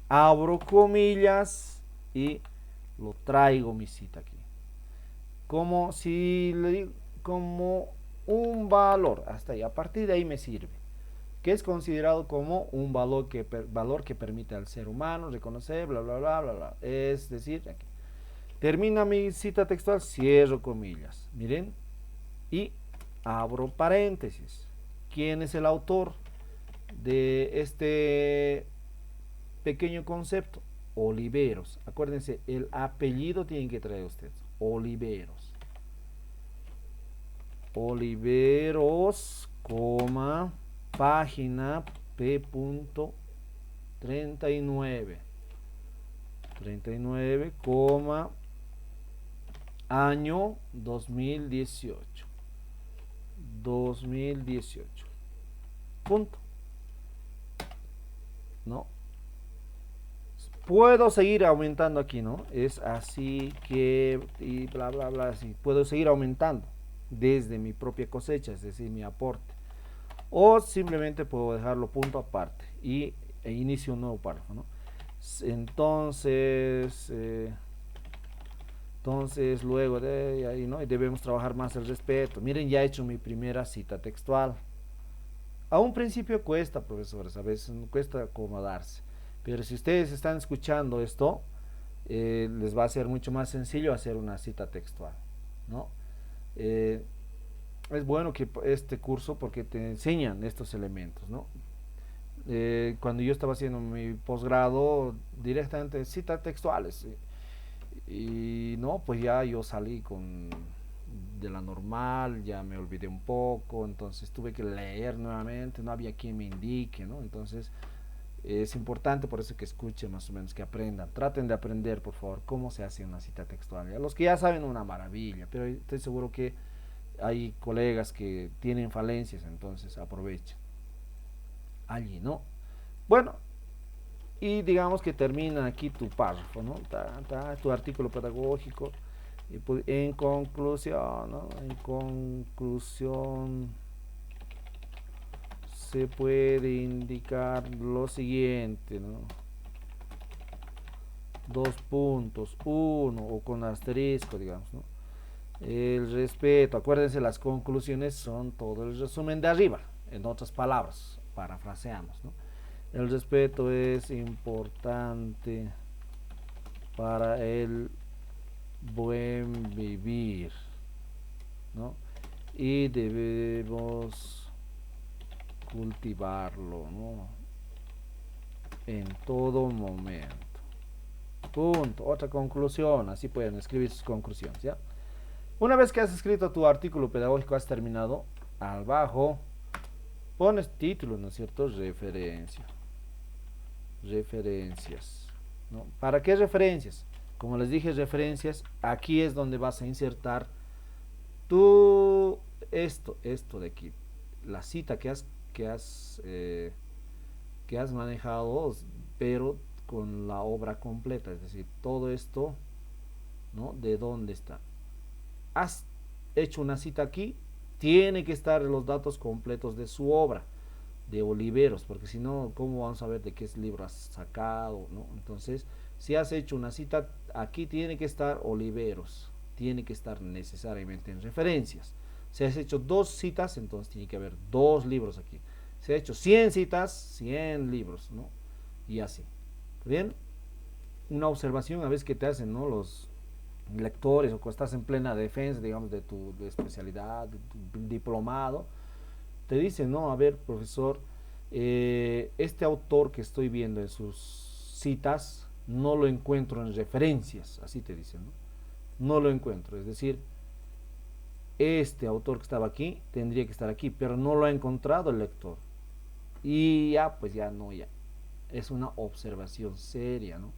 abro comillas y lo traigo mi cita aquí. Como si le digo, como un valor, hasta ahí, a partir de ahí me sirve. Que es considerado como un valor que permite al ser humano reconocer, bla, bla, bla, bla, bla. Es decir, aquí. Termina mi cita textual, cierro comillas. Miren, y abro paréntesis. ¿Quién es el autor de este pequeño concepto? Oliveros. Acuérdense, el apellido tienen que traer ustedes. Oliveros. Oliveros, coma, página P.39. 39, coma, año 2018. 2018. Punto. ¿No? Puedo seguir aumentando aquí, ¿no? Es así que, y bla, bla, bla, así. Puedo seguir aumentando desde mi propia cosecha, es decir, mi aporte. O simplemente puedo dejarlo punto aparte e inicio un nuevo párrafo, ¿no? Entonces, luego de ahí, ¿no? Y debemos trabajar más el respeto. Miren, ya he hecho mi primera cita textual. A un principio cuesta, profesores, a veces cuesta acomodarse. Pero si ustedes están escuchando esto, les va a ser mucho más sencillo hacer una cita textual, ¿no? Eh, es bueno que este curso porque te enseñan estos elementos, ¿no? Cuando yo estaba haciendo mi posgrado, directamente citas textuales. Y no, pues ya yo salí con de la normal, ya me olvidé un poco, entonces tuve que leer nuevamente, no había quien me indique, ¿no? Entonces es importante por eso que escuchen más o menos, que aprendan, traten de aprender por favor cómo se hace una cita textual. Ya los que ya saben una maravilla, pero estoy seguro que hay colegas que tienen falencias, entonces aprovechen. Allí, ¿no? Bueno, y digamos que termina aquí tu párrafo, ¿no? Tu artículo pedagógico. Y pues, en conclusión, ¿no? En conclusión, se puede indicar lo siguiente, ¿no? Dos puntos, uno o con asterisco, digamos, ¿no? El respeto, acuérdense, las conclusiones son todo el resumen de arriba, en otras palabras, parafraseamos, ¿no? El respeto es importante para el buen vivir, ¿no? Y debemos cultivarlo, ¿no? En todo momento. Punto. Otra conclusión, así pueden escribir sus conclusiones, ¿ya? Una vez que has escrito tu artículo pedagógico, has terminado, abajo pones título, ¿no es cierto? Referencia. Referencias, ¿no? ¿Para qué referencias? Como les dije, referencias, aquí es donde vas a insertar tú esto de aquí, la cita que has manejado, pero con la obra completa, es decir, todo esto, ¿no? ¿De dónde está? Has hecho una cita aquí, tiene que estar los datos completos de su obra, de Oliveros, porque si no, ¿cómo vamos a ver de qué libro has sacado, ¿no? Entonces, si has hecho una cita, aquí tiene que estar Oliveros, tiene que estar necesariamente en referencias. Si has hecho dos citas, entonces tiene que haber dos libros aquí. Si has hecho 100 citas, 100 libros, ¿no? Y así. ¿Bien? Una observación a veces que te hacen, ¿no? Los lectores, o cuando estás en plena defensa, digamos, de tu especialidad, de tu diplomado, te dicen, no, a ver, profesor, este autor que estoy viendo en sus citas, no lo encuentro en referencias, así te dicen, ¿no? No lo encuentro, es decir, este autor que estaba aquí tendría que estar aquí, pero no lo ha encontrado el lector. Y ya, pues ya no, ya. Es una observación seria, ¿no?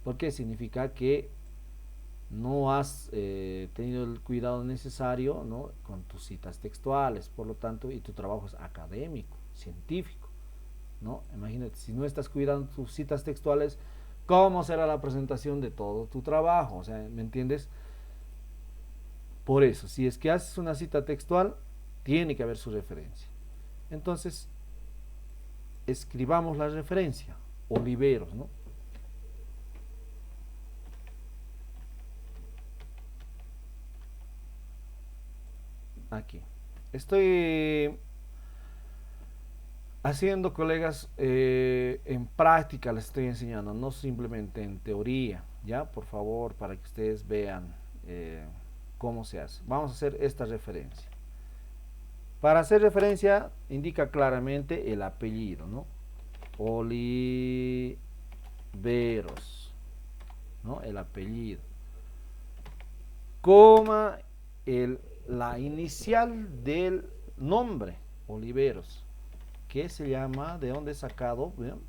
Porque significa que no has tenido el cuidado necesario, ¿no? Con tus citas textuales, por lo tanto, y tu trabajo es académico, científico, ¿no? Imagínate, si no estás cuidando tus citas textuales, ¿cómo será la presentación de todo tu trabajo? O sea, ¿me entiendes? Por eso, si es que haces una cita textual, tiene que haber su referencia. Entonces, escribamos la referencia, Oliveros, ¿no? Aquí. Estoy haciendo, colegas, en práctica les estoy enseñando, no simplemente en teoría, ¿ya? Por favor, para que ustedes vean cómo se hace. Vamos a hacer esta referencia. Para hacer referencia, indica claramente el apellido, ¿no? Oliveros. ¿no? El apellido, coma, la inicial del nombre, Oliveros, que se llama, ¿de dónde he sacado? ¿Bien?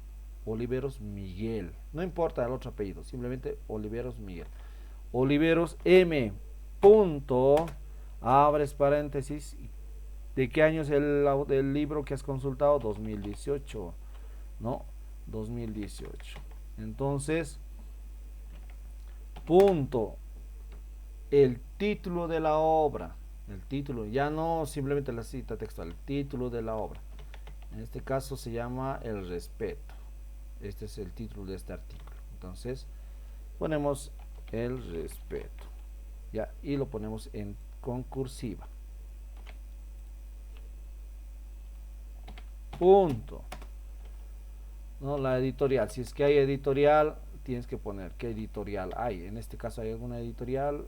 Oliveros Miguel, no importa el otro apellido, simplemente Oliveros Miguel. Oliveros M. Punto, abres paréntesis. ¿De qué año es el libro que has consultado? 2018, ¿no? 2018. Entonces, punto, el título de la obra, el título, ya no simplemente la cita textual, el título de la obra. En este caso se llama El respeto. Este es el título de este artículo. Entonces, ponemos El respeto. Ya, y lo ponemos con cursiva. Punto. ¿No? La editorial, si es que hay editorial, tienes que poner qué editorial hay. En este caso hay alguna editorial.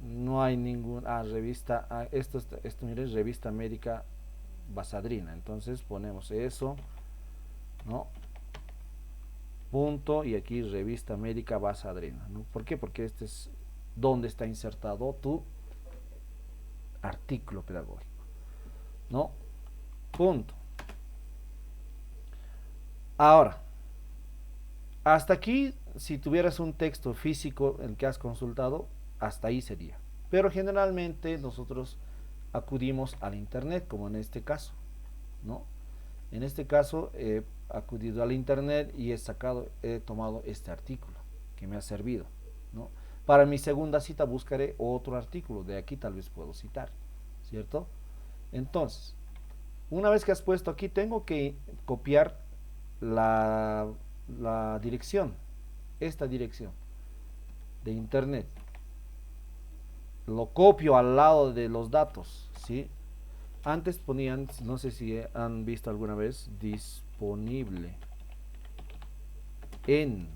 No hay ninguna revista. Esto mire, revista médica Basadrina. Entonces ponemos eso, ¿no? Punto, y aquí revista médica Basadrina, ¿no? ¿Por qué? Porque este es donde está insertado tu artículo pedagógico, ¿no? Punto. Ahora, hasta aquí, si tuvieras un texto físico el que has consultado, hasta ahí sería. Pero generalmente nosotros acudimos al internet, como en este caso, ¿no? En este caso he acudido al internet y he tomado este artículo que me ha servido, ¿no? Para mi segunda cita buscaré otro artículo, de aquí tal vez puedo citar, ¿cierto? Entonces, una vez que has puesto aquí, tengo que copiar la, la dirección, esta dirección de internet. Lo copio al lado de los datos, ¿sí? Antes ponían, no sé si han visto alguna vez, disponible en,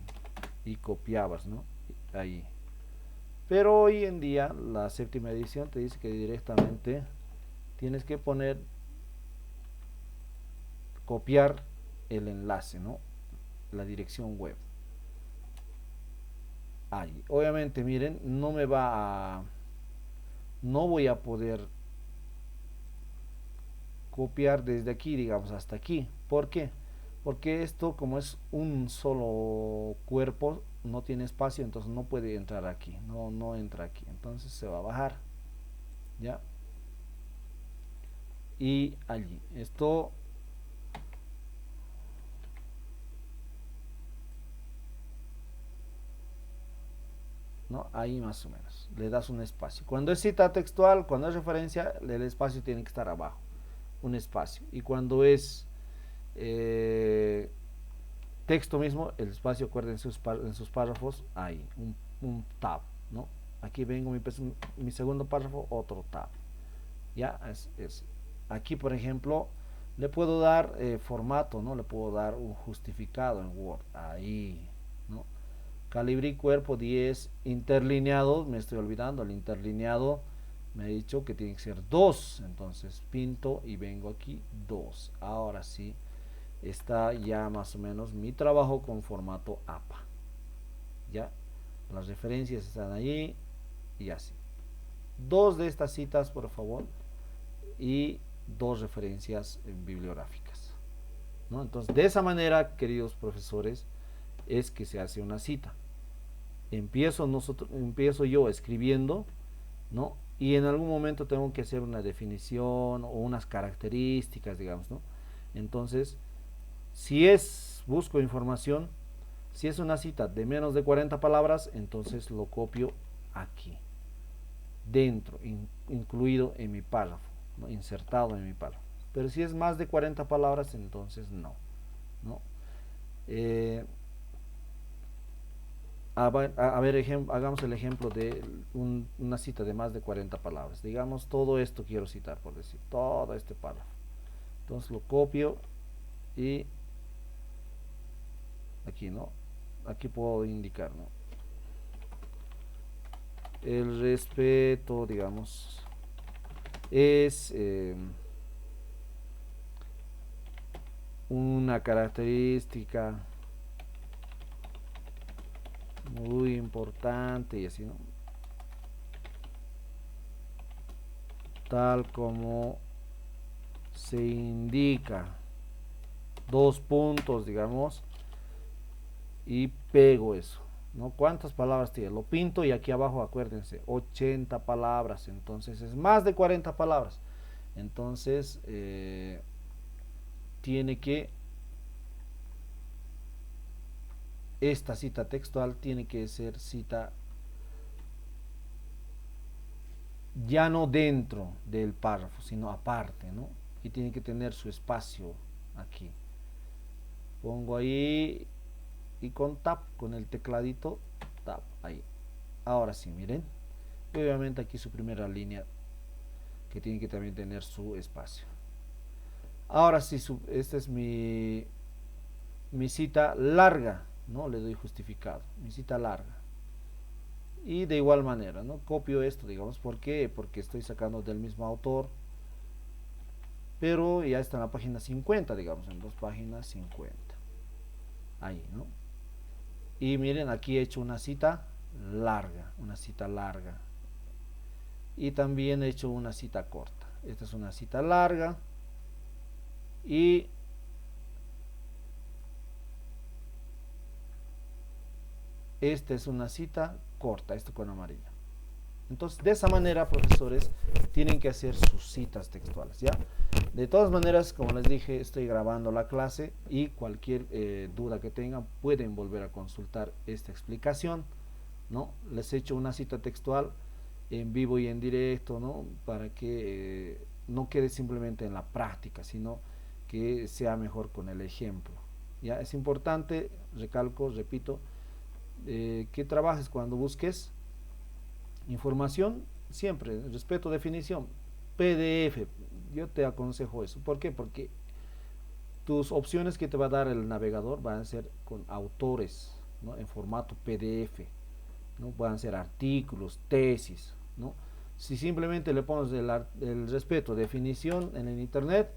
y copiabas, ¿no? Ahí. Pero hoy en día la séptima edición te dice que directamente tienes que poner, copiar el enlace, ¿no? La dirección web. Ahí. Obviamente, miren, no voy a poder copiar desde aquí, digamos, hasta aquí. ¿Por qué? Porque esto, como es un solo cuerpo, no tiene espacio, entonces no puede entrar aquí, no entra aquí, entonces se va a bajar, ¿ya? Y allí, esto, ¿no? Ahí más o menos, le das un espacio. Cuando es cita textual, cuando es referencia, el espacio tiene que estar abajo, un espacio. Y cuando es eh, texto mismo, el espacio, acuerden en sus párrafos, hay un tab, ¿no? Aquí vengo mi segundo párrafo, otro tab. Ya, aquí, por ejemplo, le puedo dar formato, ¿no? Le puedo dar un justificado en Word, ahí, ¿no? Calibrí cuerpo 10, interlineado, me estoy olvidando, el interlineado me ha dicho que tiene que ser 2, entonces pinto y vengo aquí 2. Ahora sí, está ya más o menos mi trabajo con formato APA. Ya, las referencias están allí y así. Dos de estas citas, por favor, y dos referencias bibliográficas, ¿no? Entonces, de esa manera, queridos profesores, es que se hace una cita. Empiezo yo escribiendo, ¿no? Y en algún momento tengo que hacer una definición o unas características, digamos, ¿no? Entonces, busco información, si es una cita de menos de 40 palabras, entonces lo copio aquí, dentro, incluido en mi párrafo, ¿no? Insertado en mi párrafo. Pero si es más de 40 palabras, entonces no, ¿no? Eh, hagamos el ejemplo de una cita de más de 40 palabras. Digamos, todo esto quiero citar, por decir, todo este párrafo. Entonces lo copio y aquí, ¿no? Aquí puedo indicar, ¿no? El respeto, digamos, es una característica muy importante y así, ¿no? Tal como se indica, dos puntos, digamos, y pego eso, ¿no? ¿Cuántas palabras tiene? Lo pinto y aquí abajo, acuérdense, 80 palabras, entonces es más de 40 palabras. Entonces, tiene que, esta cita textual tiene que ser cita ya no dentro del párrafo, sino aparte, ¿no? Y tiene que tener su espacio aquí. Pongo ahí y con tap, con el tecladito, tap, ahí. Ahora sí, miren. Y obviamente aquí su primera línea, que tiene que también tener su espacio. Ahora sí, esta es mi cita larga, ¿no? Le doy justificado, mi cita larga. Y de igual manera, ¿no? Copio esto, digamos, ¿por qué? Porque estoy sacando del mismo autor, pero ya está en la página 50, digamos, en dos páginas 50. Ahí, ¿no? Y miren, aquí he hecho una cita larga, una cita larga. Y también he hecho una cita corta. Esta es una cita larga. Y esta es una cita corta, esto con amarillo. Entonces, de esa manera, profesores, tienen que hacer sus citas textuales, ¿ya? De todas maneras, como les dije, estoy grabando la clase y cualquier duda que tengan pueden volver a consultar esta explicación, ¿no? Les he hecho una cita textual en vivo y en directo, ¿no? Para que no quede simplemente en la práctica, sino que sea mejor con el ejemplo. Ya es importante, recalco, repito, que trabajes cuando busques información, siempre, respeto definición, PDF, yo te aconsejo eso. ¿Por qué? Porque tus opciones que te va a dar el navegador van a ser con autores, ¿no? En formato PDF, ¿no? Van a ser artículos, tesis, ¿no? Si simplemente le pones el respeto, definición en el internet,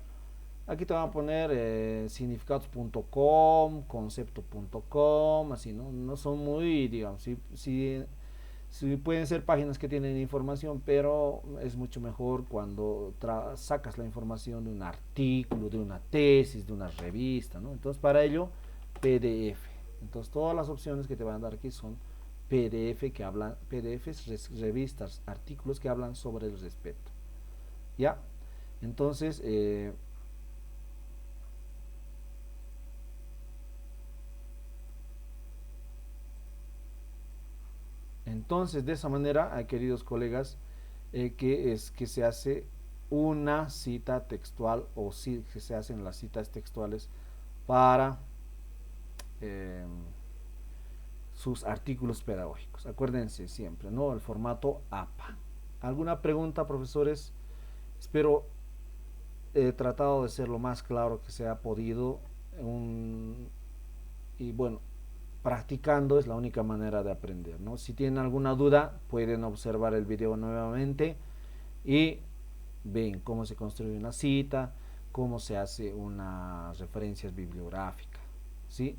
aquí te van a poner significados.com, concepto.com, así, ¿no? No son muy, digamos, si pueden ser páginas que tienen información, pero es mucho mejor cuando sacas la información de un artículo, de una tesis, de una revista, ¿no? Entonces, para ello, PDF. Entonces, todas las opciones que te van a dar aquí son PDF que hablan, PDFs, revistas, artículos que hablan sobre el respeto. ¿Ya? Entonces, de esa manera, queridos colegas, que es que se hace una cita textual o si que se hacen las citas textuales para eh, sus artículos pedagógicos. Acuérdense siempre, ¿no? El formato APA. ¿Alguna pregunta, profesores? Espero he tratado de ser lo más claro que se ha podido. Y bueno, practicando es la única manera de aprender, ¿no? Si tienen alguna duda, pueden observar el video nuevamente y ven cómo se construye una cita, cómo se hace unas referencias bibliográficas, ¿sí?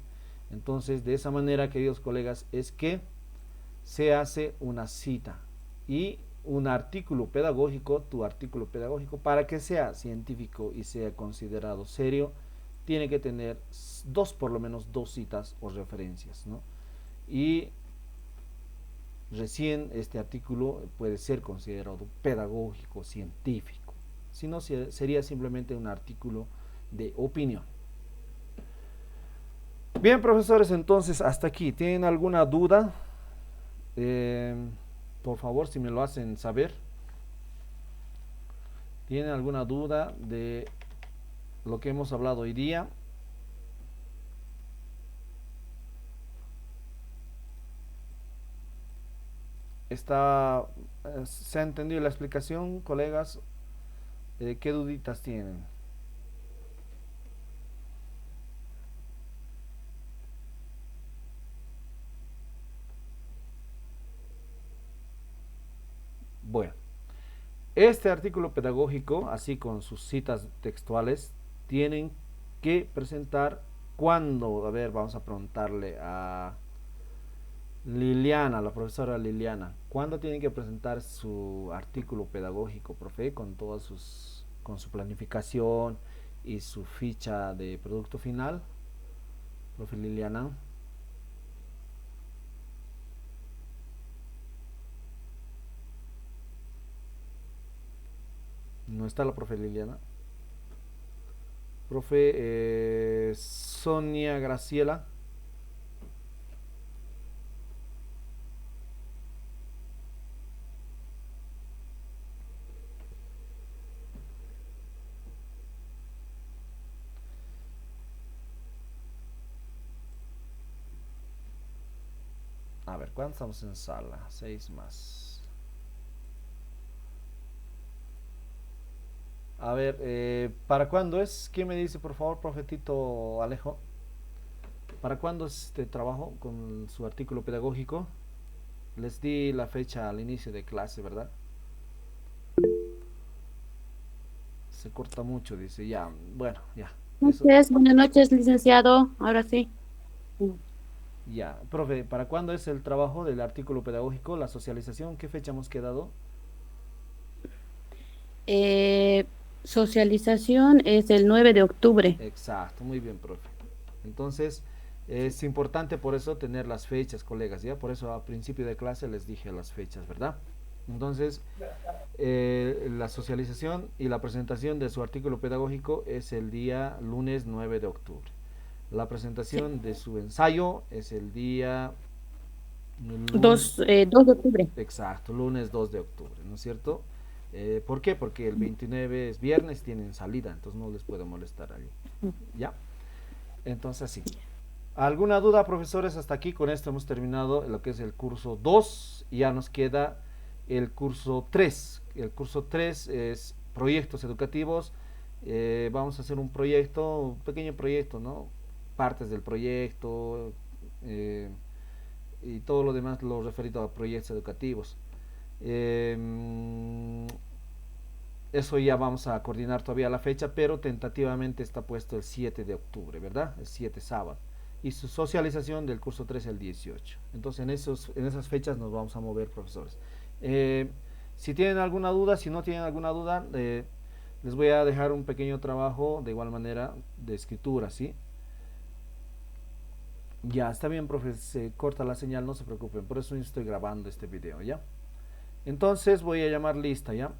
Entonces, de esa manera, queridos colegas, es que se hace una cita y un artículo pedagógico, tu artículo pedagógico, para que sea científico y sea considerado serio, tiene que tener por lo menos dos citas o referencias, ¿no? Y recién este artículo puede ser considerado pedagógico, científico. Si no, sería simplemente un artículo de opinión. Bien, profesores, entonces hasta aquí. ¿Tienen alguna duda? Eh, por favor, si me lo hacen saber. ¿Tienen alguna duda de lo que hemos hablado hoy día? ¿Se ha entendido la explicación, colegas? ¿Qué duditas tienen? Bueno, este artículo pedagógico, así con sus citas textuales, tienen que presentar cuándo. A ver, vamos a preguntarle a Liliana, la profesora Liliana, ¿cuándo tienen que presentar su artículo pedagógico, profe, con todas con su planificación y su ficha de producto final? Profe Liliana, ¿no está la profe Liliana? Profe Sonia Graciela. A ver, ¿cuántos estamos en sala? 6 más. A ver, ¿para cuándo es? ¿Quién me dice, por favor, profetito Alejo? ¿Para cuándo es este trabajo con su artículo pedagógico? Les di la fecha al inicio de clase, ¿verdad? Se corta mucho, dice. Ya, bueno, ya. Eso, Buenas noches, licenciado. Ahora sí. ya. Profe, ¿para cuándo es el trabajo del artículo pedagógico, la socialización? ¿Qué fecha hemos quedado? Eh, Socialización es el 9 de octubre. Exacto, muy bien, profe. Entonces, es importante por eso tener las fechas, colegas, ¿ya? Por eso a principio de clase les dije las fechas, ¿verdad? Entonces, la socialización y la presentación de su artículo pedagógico es el día lunes 9 de octubre. La Sí. presentación de su ensayo es el día lunes, 2 de octubre. exacto, lunes 2 de octubre, ¿no es cierto? ¿Por qué? Porque el 29 es viernes, tienen salida, entonces no les puedo molestar allí. ¿Ya? Entonces, sí. ¿Alguna duda, profesores? Hasta aquí con esto hemos terminado lo que es el curso 2 y ya nos queda el curso 3. El curso 3 es proyectos educativos. Vamos a hacer un proyecto, un pequeño proyecto, ¿no? Partes del proyecto eh, y todo lo demás lo referido a proyectos educativos. Eh, Eso ya vamos a coordinar todavía la fecha, pero tentativamente está puesto el 7 de octubre, ¿verdad? El 7 sábado. Y su socialización del curso 3 el 18. Entonces en esas fechas nos vamos a mover, profesores. Eh, si tienen alguna duda, si no tienen alguna duda, les voy a dejar un pequeño trabajo de igual manera de escritura, ¿sí? Ya, está bien, profe, se corta la señal, no se preocupen, por eso estoy grabando este video, ¿ya? Entonces voy a llamar lista, ¿ya?